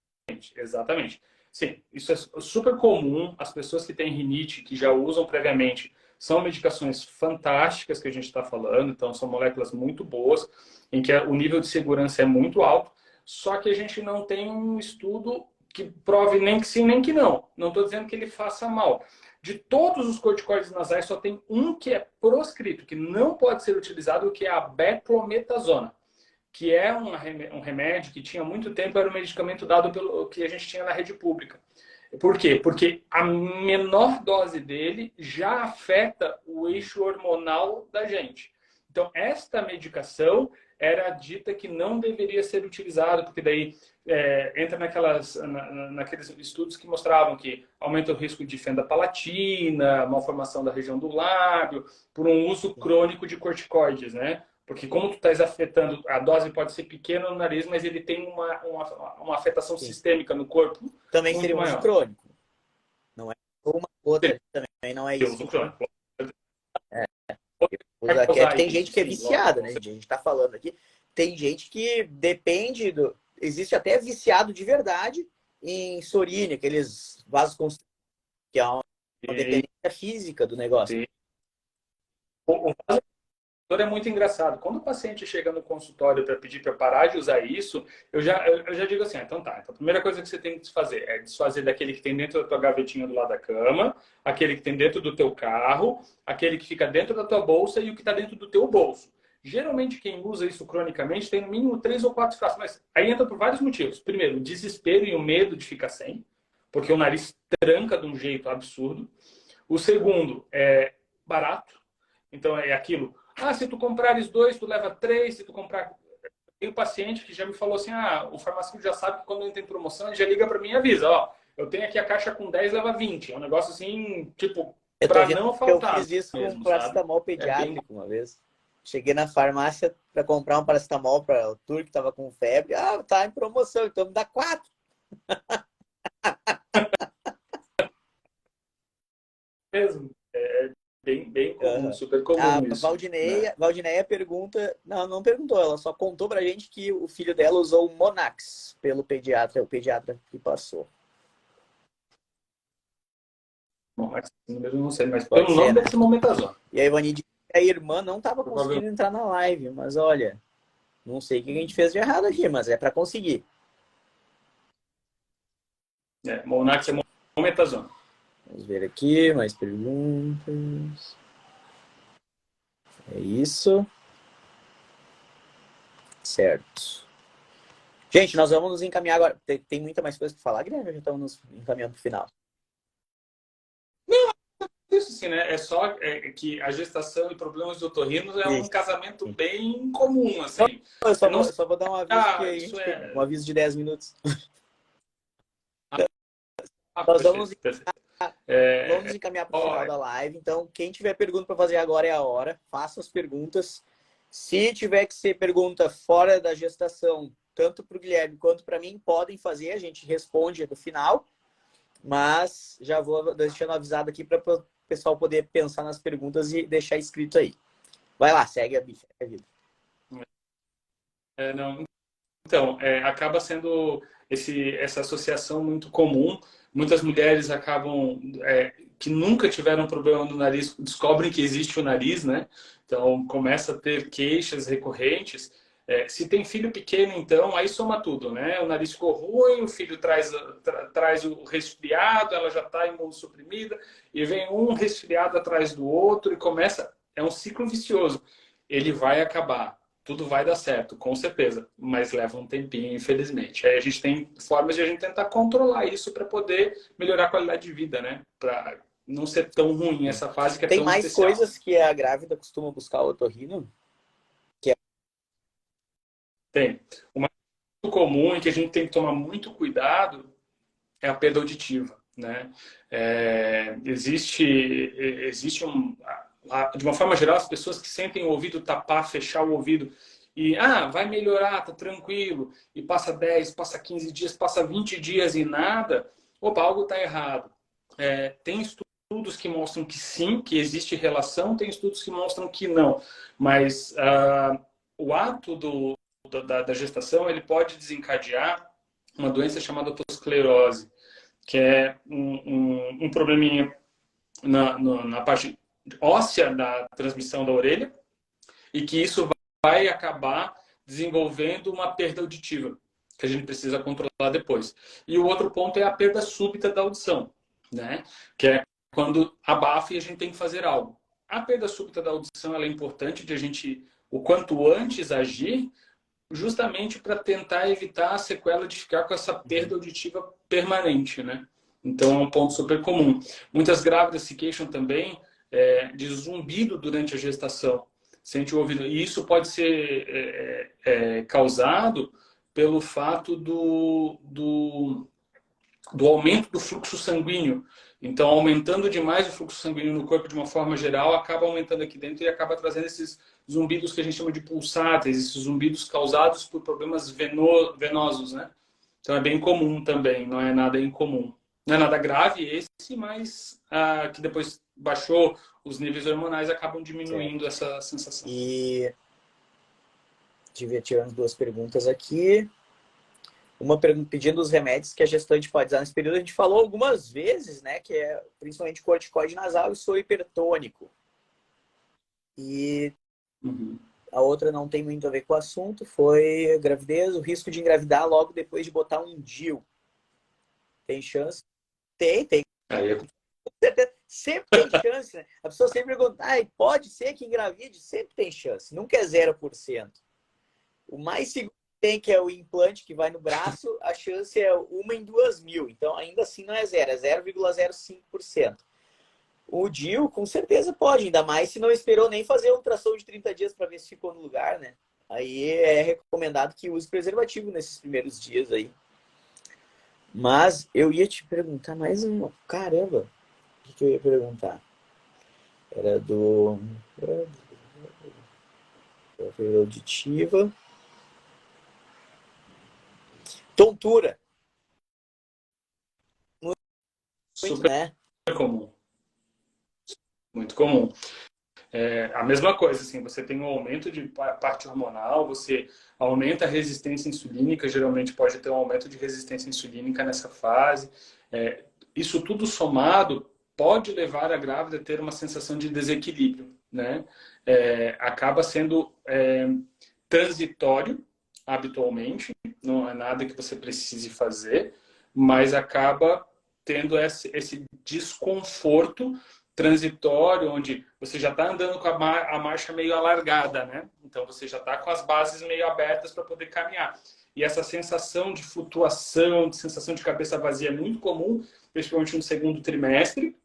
Sim, isso é super comum. As pessoas que têm rinite, que já usam previamente, são medicações fantásticas que a gente está falando. Então, são moléculas muito boas, em que o nível de segurança é muito alto. Só que a gente não tem um estudo que prove nem que sim, nem que não. Não estou dizendo que ele faça mal. De todos os corticoides nasais, só tem um que é proscrito, que não pode ser utilizado, que é a beclometasona, que é um remédio que tinha muito tempo, era um medicamento dado pelo que a gente tinha na rede pública. Por quê? Porque a menor dose dele já afeta o eixo hormonal da gente. Então, esta medicação era dita que não deveria ser utilizada, porque daí entra naqueles estudos que mostravam que aumenta o risco de fenda palatina, malformação da região do lábio, por um uso crônico de corticoides, né? Porque como tu estás afetando, a dose pode ser pequena no nariz, mas ele tem uma afetação sistêmica no corpo. Também seria um uso crônico. Não é uma outra também, não é isso. Uso crônico. Tem gente que é viciada, né? A gente está falando aqui. Tem gente que depende do... Existe até viciado de verdade em Sorine, aqueles vasos constritos, que é uma dependência física do negócio. Sim. O é muito engraçado. Quando o paciente chega no consultório para pedir para parar de usar isso, eu já digo assim, então tá. Então a primeira coisa que você tem que desfazer é desfazer daquele que tem dentro da tua gavetinha do lado da cama, aquele que tem dentro do teu carro, aquele que fica dentro da tua bolsa e o que está dentro do teu bolso. Geralmente quem usa isso cronicamente tem no mínimo 3 ou 4 frascos, mas aí entra por vários motivos. Primeiro, o desespero e o medo de ficar sem, porque o nariz tranca de um jeito absurdo. O segundo é barato, então é aquilo... se tu comprares 2, tu leva 3. Se tu comprar... Tem um paciente que já me falou assim, o farmacêutico já sabe que quando entra em promoção, ele já liga para mim e avisa, eu tenho aqui a caixa com 10, leva 20. É um negócio assim, tipo, para não faltar. Eu fiz isso com um paracetamol pediátrico uma vez. Cheguei na farmácia para comprar um paracetamol para o Tur, que estava com febre. Tá em promoção, então me dá 4. Mesmo. Bem comum, super comum isso. Valdineia pergunta... Não perguntou, ela só contou pra gente que o filho dela usou o Monax pelo pediatra, o pediatra que passou. Monax, eu não sei, mas pelo nome deve ser mometasona. E a Ivani disse que a irmã não estava conseguindo entrar na live, mas olha, não sei o que a gente fez de errado aqui, mas é para conseguir. Monax é Metazona. Vamos ver aqui, mais perguntas. É isso. Certo. Gente, nós vamos nos encaminhar agora. Tem muita mais coisa para falar, Guilherme? Já estamos nos encaminhando para o final. Isso sim, né? É só que a gestação e problemas de otorrinos é um Isso. casamento bem comum, assim. Eu só, Não, eu só vou dar um aviso que a isso gente tem é... um aviso de 10 minutos. Nós perfeito, perfeito. vamos nos encaminhar para o final da live. Então, quem tiver pergunta para fazer agora é a hora. Faça as perguntas. Se tiver que ser pergunta fora da gestação, tanto para o Guilherme quanto para mim, podem fazer. A gente responde no final. Mas já vou deixando avisado aqui para o pessoal poder pensar nas perguntas e deixar escrito aí. Vai lá, segue a bicha. Não, então, acaba sendo essa associação muito comum. Muitas mulheres acabam, que nunca tiveram problema no nariz, descobrem que existe o nariz, né? Então, começa a ter queixas recorrentes. Se tem filho pequeno, então, aí soma tudo, né? O nariz ficou ruim, o filho traz o resfriado, ela já está imunossuprimida, e vem um resfriado atrás do outro, e começa... É um ciclo vicioso. Ele vai acabar. Tudo vai dar certo, com certeza, mas leva um tempinho, infelizmente. Aí a gente tem formas de a gente tentar controlar isso para poder melhorar a qualidade de vida, né? Para não ser tão ruim essa fase que é Tem tão mais especial. coisas que a grávida costuma buscar o otorrino? Tem. O mais comum e que a gente tem que tomar muito cuidado é a perda auditiva, né? Existe de uma forma geral, as pessoas que sentem o ouvido tapar, fechar o ouvido e, vai melhorar, tá tranquilo, e passa 10, passa 15 dias, passa 20 dias e nada, opa, algo tá errado. Tem estudos que mostram que sim, que existe relação, tem estudos que mostram que não, mas o ato da gestação, ele pode desencadear uma doença chamada otosclerose, que é um probleminha na parte óssea da transmissão da orelha, e que isso vai acabar desenvolvendo uma perda auditiva, que a gente precisa controlar depois. E o outro ponto é a perda súbita da audição, né? Que é quando abafa e a gente tem que fazer algo. A perda súbita da audição ela é importante de a gente, o quanto antes, agir, justamente para tentar evitar a sequela de ficar com essa perda auditiva permanente, né? Então é um ponto super comum. Muitas grávidas se queixam também de zumbido durante a gestação. Sente o ouvido. E isso pode ser causado pelo fato do aumento do fluxo sanguíneo. Então, aumentando demais o fluxo sanguíneo no corpo de uma forma geral, acaba aumentando aqui dentro e acaba trazendo esses zumbidos que a gente chama de pulsáteis, esses zumbidos causados por problemas venosos, né? Então, é bem comum também, não é nada incomum. Não é nada grave esse, mas que depois baixou os níveis hormonais, acabam diminuindo essa sensação. E tivemos duas perguntas aqui. Uma pergunta pedindo os remédios que a gestante pode usar nesse período. A gente falou algumas vezes, né? Que é principalmente corticoide nasal e soro hipertônico. E a outra não tem muito a ver com o assunto. Foi a gravidez, o risco de engravidar logo depois de botar um DIU. Tem chance? Tem. Sempre tem chance, né? A pessoa sempre pergunta, pode ser que engravide? Sempre tem chance. Nunca é 0%. O mais seguro tem, que é o implante que vai no braço, a chance é 1 em 2.000. Então, ainda assim, não é zero, é 0,05%. O DIU, com certeza, pode, ainda mais se não esperou nem fazer ultrassom de 30 dias para ver se ficou no lugar, né? Aí é recomendado que use preservativo nesses primeiros dias aí. Mas eu ia te perguntar mais uma... Caramba! O que eu ia perguntar? Era do... auditiva... Tontura. Muito, Super né? comum. Muito comum. A mesma coisa, assim, você tem um aumento de parte hormonal, você aumenta a resistência insulínica, geralmente pode ter um aumento de resistência insulínica nessa fase. Isso tudo somado pode levar a grávida a ter uma sensação de desequilíbrio, né? Acaba sendo transitório, habitualmente, não é nada que você precise fazer, mas acaba tendo esse desconforto transitório, onde você já está andando com a marcha meio alargada, né? Então você já está com as bases meio abertas para poder caminhar. E essa sensação de flutuação, de sensação de cabeça vazia é muito comum, principalmente no segundo trimestre.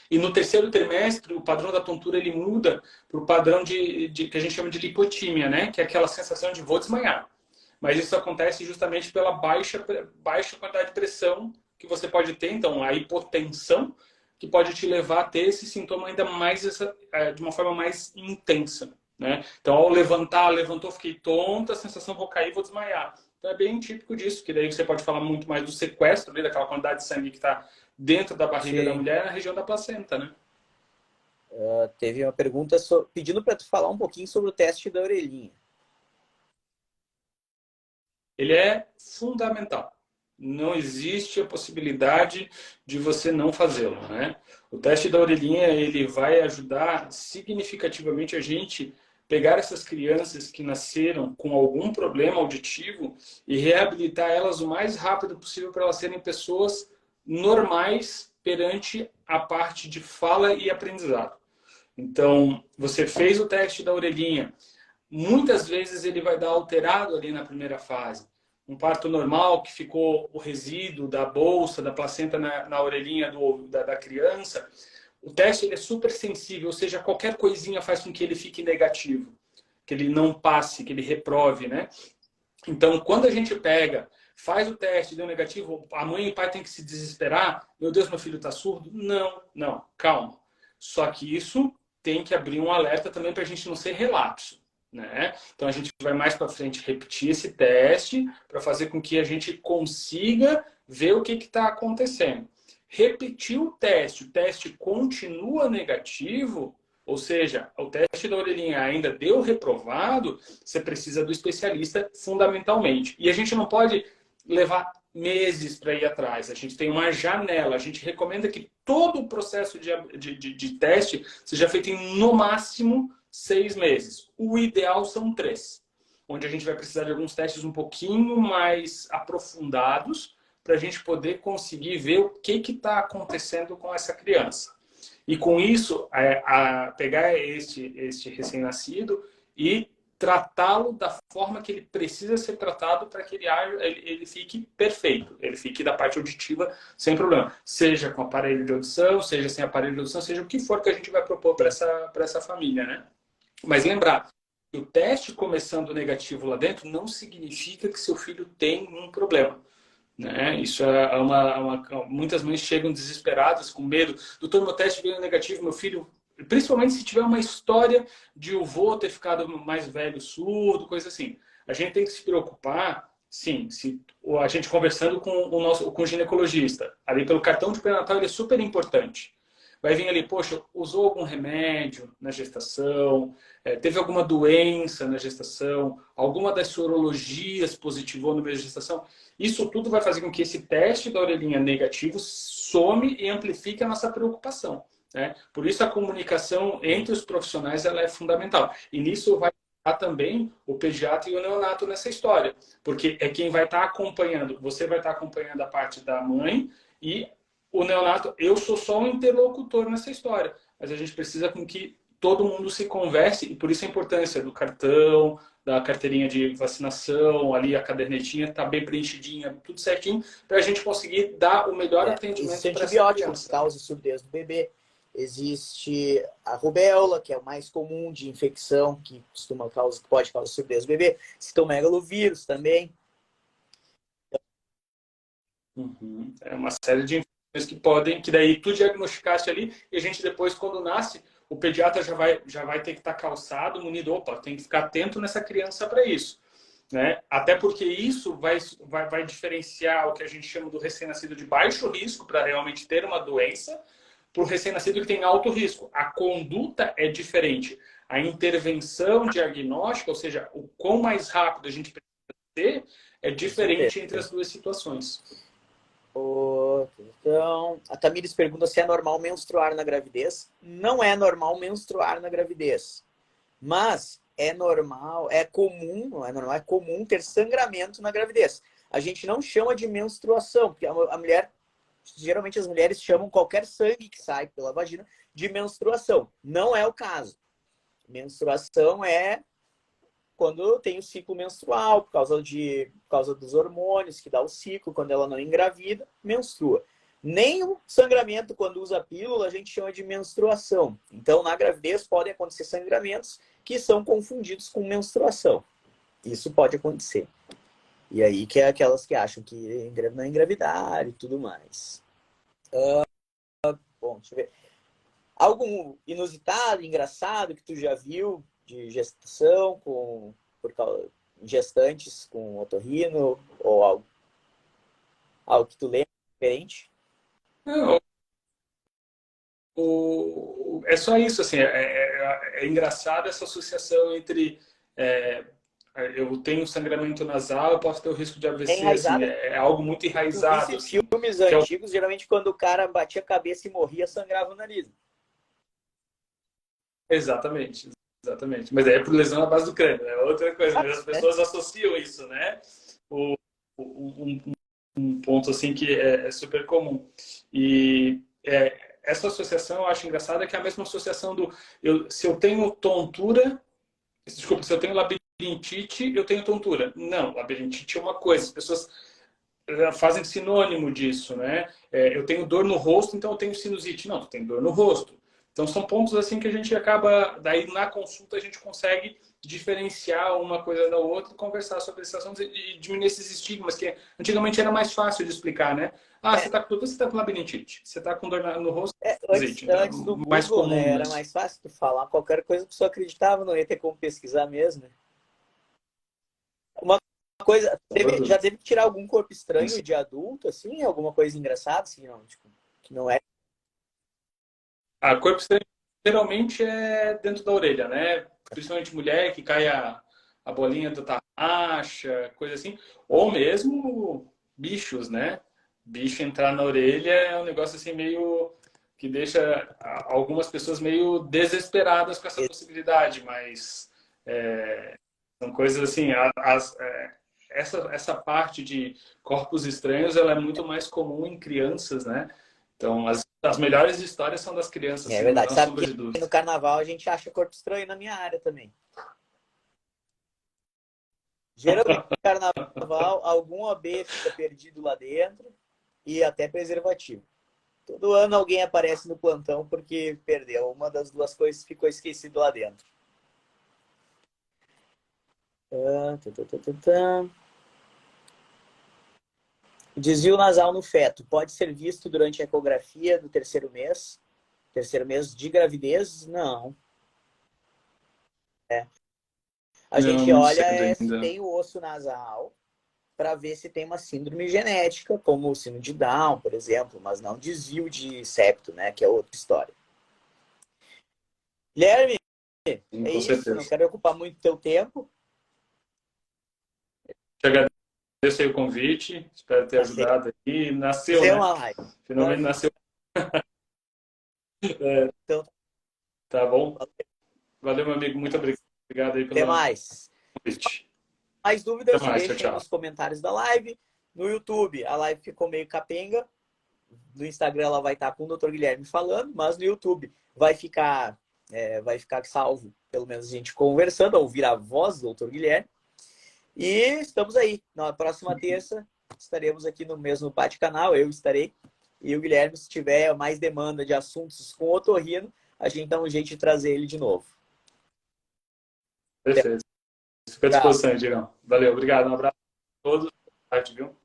E no terceiro trimestre, o padrão da tontura ele muda para o padrão que a gente chama de lipotímia, né? Que é aquela sensação de vou desmanhar. Mas isso acontece justamente pela baixa quantidade de pressão que você pode ter. Então, a hipotensão, que pode te levar a ter esse sintoma ainda mais, de uma forma mais intensa, né? Então, ao levantou, fiquei tonta, a sensação, vou cair, vou desmaiar. Então, é bem típico disso, que daí você pode falar muito mais do sequestro, ali, daquela quantidade de sangue que está dentro da barriga da mulher, na região da placenta, né? Teve uma pergunta pedindo para tu falar um pouquinho sobre o teste da orelhinha. Ele é fundamental. Não existe a possibilidade de você não fazê-lo, né? O teste da orelhinha, ele vai ajudar significativamente a gente pegar essas crianças que nasceram com algum problema auditivo e reabilitar elas o mais rápido possível para elas serem pessoas normais perante a parte de fala e aprendizado. Então, você fez o teste da orelhinha, muitas vezes ele vai dar alterado ali na primeira fase. Um parto normal, que ficou o resíduo da bolsa, da placenta na orelhinha da criança. O teste ele é super sensível, ou seja, qualquer coisinha faz com que ele fique negativo, que ele não passe, que ele reprove, né? Então, quando a gente pega, faz o teste, deu negativo, a mãe e o pai tem que se desesperar. Meu Deus, meu filho está surdo? Não, não, calma. Só que isso tem que abrir um alerta também para a gente não ser relapso, né? Então a gente vai mais para frente repetir esse teste para fazer com que a gente consiga ver o que está acontecendo. Repetir o teste continua negativo, ou seja, o teste da orelhinha ainda deu reprovado, você precisa do especialista fundamentalmente. E a gente não pode levar meses para ir atrás. A gente tem uma janela. A gente recomenda que todo o processo de teste seja feito em, no máximo, 6 meses. O ideal são 3, onde a gente vai precisar de alguns testes um pouquinho mais aprofundados para a gente poder conseguir ver o que está acontecendo com essa criança. E com isso, pegar este recém-nascido e tratá-lo da forma que ele precisa ser tratado para que ele fique perfeito, ele fique da parte auditiva sem problema. Seja com aparelho de audição, seja sem aparelho de audição, seja o que for que a gente vai propor para essa família, né? Mas lembrar, o teste começando negativo lá dentro não significa que seu filho tem um problema. Né? Isso muitas mães chegam desesperadas, com medo. Doutor, meu teste veio negativo, meu filho... Principalmente se tiver uma história de o vô ter ficado mais velho, surdo, coisa assim. A gente tem que se preocupar, sim, se a gente conversando com o ginecologista. Ali pelo cartão de pré-natal ele é super importante. Vai vir ali, poxa, usou algum remédio na gestação, teve alguma doença na gestação, alguma das sorologias positivou no meio da gestação. Isso tudo vai fazer com que esse teste da orelhinha negativo some e amplifique a nossa preocupação. Né? Por isso a comunicação entre os profissionais ela é fundamental. E nisso vai estar também o pediatra e o neonato nessa história. Porque é quem vai estar acompanhando. Você vai estar acompanhando a parte da mãe e o neonato, eu sou só um interlocutor nessa história. Mas a gente precisa com que todo mundo se converse. E por isso a importância do cartão, da carteirinha de vacinação, ali a cadernetinha está bem preenchidinha, tudo certinho, para a gente conseguir dar o melhor atendimento para essa antibióticos causa surdez do bebê. Existe a rubéola, que é o mais comum de infecção, que pode causar surdez do bebê. Citomegalovírus também. Uhum. É uma série de infecções que daí tu diagnosticaste ali, e a gente depois, quando nasce, o pediatra já vai ter que estar calçado, munido, opa, tem que ficar atento nessa criança para isso. Né? Até porque isso vai diferenciar o que a gente chama do recém-nascido de baixo risco para realmente ter uma doença, para o recém-nascido que tem alto risco. A conduta é diferente. A intervenção diagnóstica, ou seja, o quão mais rápido a gente precisa ter, é diferente entre as duas situações. Então, a Tamires pergunta se é normal menstruar na gravidez. Não é normal menstruar na gravidez. Mas é normal, é comum, não é normal, é comum ter sangramento na gravidez. A gente não chama de menstruação, porque a mulher geralmente as mulheres chamam qualquer sangue que sai pela vagina de menstruação. Não é o caso. Menstruação é quando tem o ciclo menstrual, por causa dos hormônios que dá o ciclo, quando ela não engravida, menstrua. Nem o sangramento, quando usa pílula, a gente chama de menstruação. Então, na gravidez, podem acontecer sangramentos que são confundidos com menstruação. Isso pode acontecer. E aí que é aquelas que acham que não engravidar e tudo mais. Bom, deixa eu ver. Algo inusitado, engraçado que tu já viu de gestação por causa gestantes com otorrino ou algo que tu lembra diferente? Não, é só isso, assim, é engraçado essa associação entre eu tenho sangramento nasal, eu posso ter o risco de É AVC, assim, enraizada. é algo muito Tu visse enraizado, assim, filmes que é o... antigos, geralmente quando o cara batia a cabeça e morria, sangrava o nariz. Exatamente, exatamente. Mas é por lesão na base do crânio, é outra coisa, mas as pessoas associam isso, né? Um ponto, assim, que é super comum. E essa associação, eu acho engraçada, que é a mesma associação se eu tenho tontura, desculpa, se eu tenho labirintite, eu tenho tontura. Não, labirintite é uma coisa, as pessoas fazem sinônimo disso, né? Eu tenho dor no rosto, então eu tenho sinusite. Não, tu tem dor no rosto. Então são pontos assim que a gente acaba, daí na consulta a gente consegue diferenciar uma coisa da outra, conversar sobre esses assuntos e diminuir esses estigmas que antigamente era mais fácil de explicar, né? Ah, É, você tá com labirintite, você tá com dor no rosto, antes, sinusite. Então, antes do é mais Google, né, comum era isso. mais fácil tu falar qualquer coisa que a pessoa acreditava, não ia ter como pesquisar mesmo, né? Uma coisa, já teve que tirar algum corpo estranho de adulto, assim, alguma coisa engraçada, assim, não, tipo, que não é. A corpo estranho geralmente é dentro da orelha, né? Principalmente mulher que cai a bolinha da tarraxa, coisa assim. Ou mesmo bichos, né? Bicho entrar na orelha é um negócio assim meio que deixa algumas pessoas meio desesperadas com essa possibilidade, mas são coisas assim, essa parte de corpos estranhos ela é muito mais comum em crianças, né? Então, as melhores histórias são das crianças, É assim, não verdade. há Sabe sombra que de no dúvida. carnaval a gente acha corpo estranho na minha área também. Geralmente no carnaval, algum AB fica perdido lá dentro e até preservativo. Todo ano alguém aparece no plantão porque perdeu. Uma das duas coisas ficou esquecido lá dentro. Ah, tá, tá, tá, tá, tá. Desvio nasal no feto pode ser visto durante a ecografia do terceiro mês? Terceiro mês de gravidez? Não. A Não, gente muito olha cedo se ainda. tem o osso nasal para ver se tem uma síndrome genética, como o síndrome de Down, por exemplo, mas não desvio de septo, né? Que é outra história. Guilherme, Sim, é com isso. Não certeza. quero ocupar muito teu tempo. Te agradeço aí o convite, espero ter Fazer ajudado aqui. Nasceu, né? uma live. Finalmente Maravilha. nasceu. É, Então, tá bom? Valeu, meu amigo. Muito obrigado aí até pelo mais. convite. Mais Até dúvidas, mais. Tchau, deixem aí tchau. nos comentários da live. No YouTube, a live ficou meio capenga. No Instagram, ela vai estar com o Dr. Guilherme falando, mas no YouTube vai ficar salvo, pelo menos a gente conversando, ouvir a voz do Dr. Guilherme. E estamos aí. Na próxima terça, estaremos aqui no mesmo bate-canal. Eu estarei. E o Guilherme, se tiver mais demanda de assuntos com otorrino, a gente dá um jeito de trazer ele de novo. Perfeito. Fica à Tchau. disposição, Digão. Valeu, obrigado. Um abraço a todos. Boa tarde, viu?